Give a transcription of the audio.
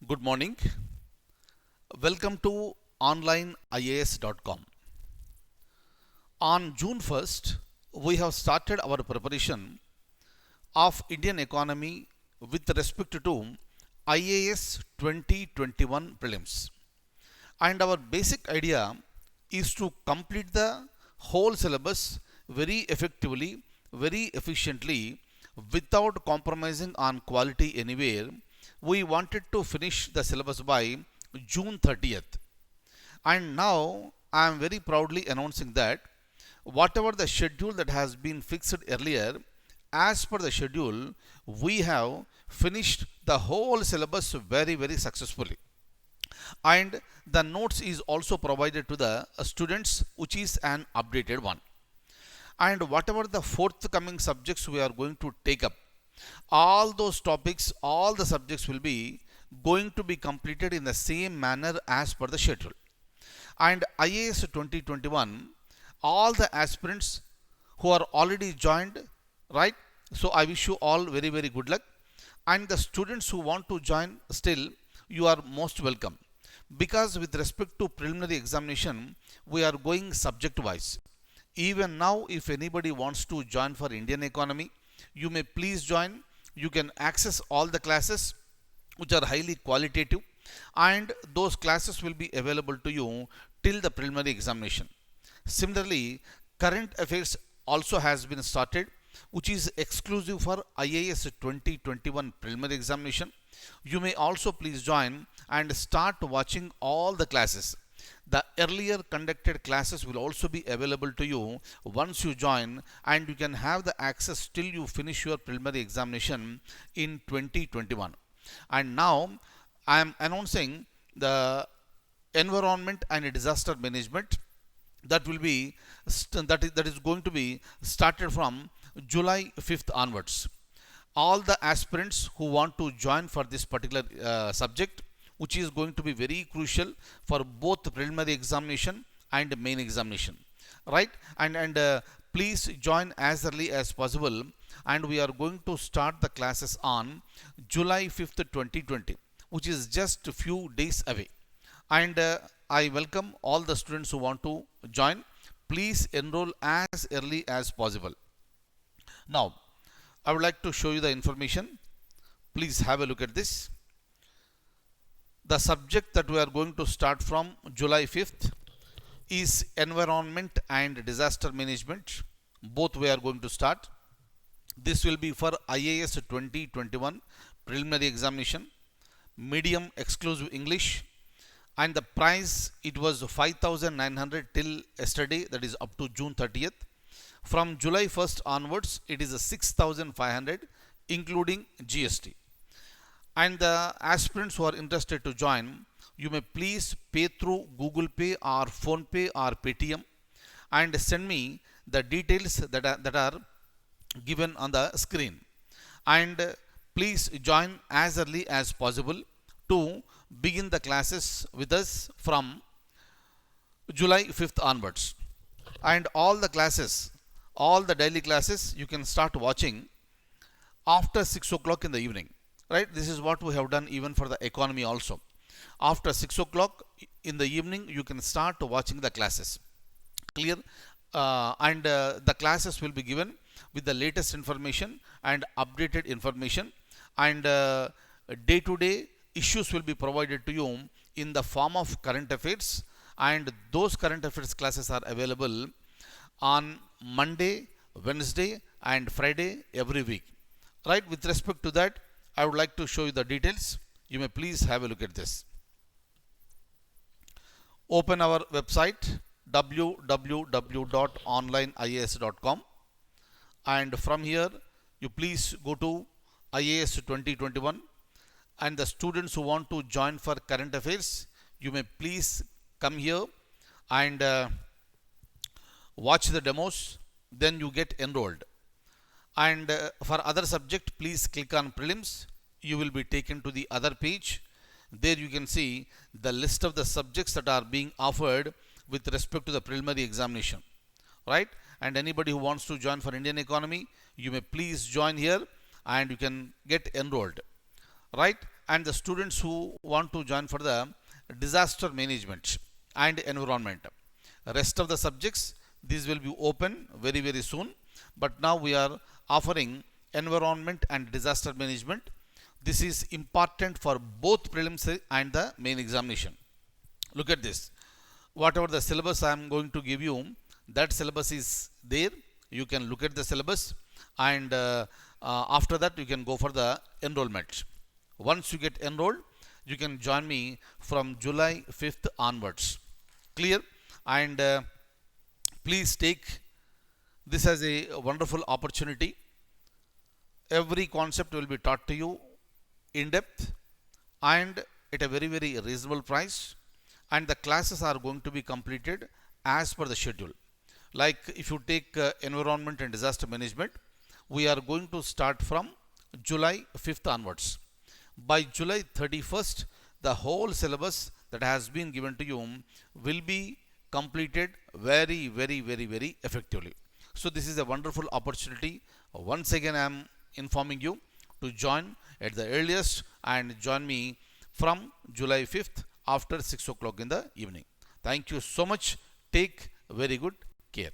Good morning. Welcome to onlineias.com. On June 1st, we have started our preparation of Indian economy with respect to IAS 2021 prelims. And our basic idea is to complete the whole syllabus very effectively, very efficiently, without compromising on quality anywhere. We wanted to finish the syllabus by June 30th. And now I am very proudly announcing that whatever the schedule that has been fixed earlier, as per the schedule, we have finished the whole syllabus very successfully. And the notes is also provided to the students, which is an updated one. And whatever the forthcoming subjects we are going to take up, all those topics, all the subjects will be going to be completed in the same manner as per the schedule. And IAS 2021, all the aspirants who are already joined, right? So I wish you all very good luck. And the students who want to join still, you are most welcome. Because with respect to preliminary examination, we are going subject wise. Even now, if anybody wants to join for Indian economy, you may please join. You can access all the classes which are highly qualitative, and those classes will be available to you till the preliminary examination. Similarly, current affairs also has been started, which is exclusive for IAS 2021 preliminary examination. You may also please join and start watching all the classes. The earlier conducted classes will also be available to you once you join, and you can have the access till you finish your preliminary examination in 2021. And now I am announcing the environment and disaster management that will be that is going to be started from July 5th onwards. All the aspirants who want to join for this particular subject, which is going to be very crucial for both preliminary examination and main examination, right? And please join as early as possible, and we are going to start the classes on July 5th 2020, which is just a few days away. And I welcome all the students who want to join. Please enroll as early as possible. Now I would like to show you the information. Please have a look at this. The subject that we are going to start from July 5th is environment and disaster management. Both we are going to start. This will be for IAS 2021 preliminary examination, medium exclusive English, and the price, it was 5,900 till yesterday, that is up to June 30th. From July 1st onwards, it is 6,500 including GST. And the aspirants who are interested to join, you may please pay through Google Pay or Phone Pay or Paytm, and send me the details that are given on the screen. And please join as early as possible to begin the classes with us from July 5th onwards. And all the classes, all the daily classes, you can start watching after 6 o'clock in the evening, right? This is what we have done even for the economy also. After 6 o'clock in the evening, you can start watching the classes. Clear? And the classes will be given with the latest information and updated information, and day to day issues will be provided to you in the form of current affairs, and those current affairs classes are available on Monday, Wednesday and Friday every week. Right? With respect to that, I would like to show you the details. You may please have a look at this. Open our website www.onlineias.com, and from here you please go to IAS 2021, and the students who want to join for current affairs, you may please come here and watch the demos, then you get enrolled. And for other subject, please click on prelims. You will be taken to the other page. There you can see the list of the subjects that are being offered with respect to the preliminary examination, right? And anybody who wants to join for Indian economy, you may please join here and you can get enrolled, right? and the students who want to join for the disaster management and environment. Rest of the subjects, these will be open very very soon, but now we are offering environment and disaster management. This is important for both prelims and the main examination. Look at this. Whatever the syllabus I am going to give you, that syllabus is there. You can look at the syllabus, and after that you can go for the enrollment. Once you get enrolled, you can join me from July 5th onwards. Clear? And please take this as a wonderful opportunity. Every concept will be taught to you in depth and at a very very reasonable price, and the classes are going to be completed as per the schedule. Like if you take environment and disaster management, we are going to start from July 5th onwards. By July 31st, the whole syllabus that has been given to you will be completed very very very very effectively. So this is a wonderful opportunity. Once again I am informing you to join at the earliest and join me from July 5th after 6 o'clock in the evening. Thank you so much. Take very good care.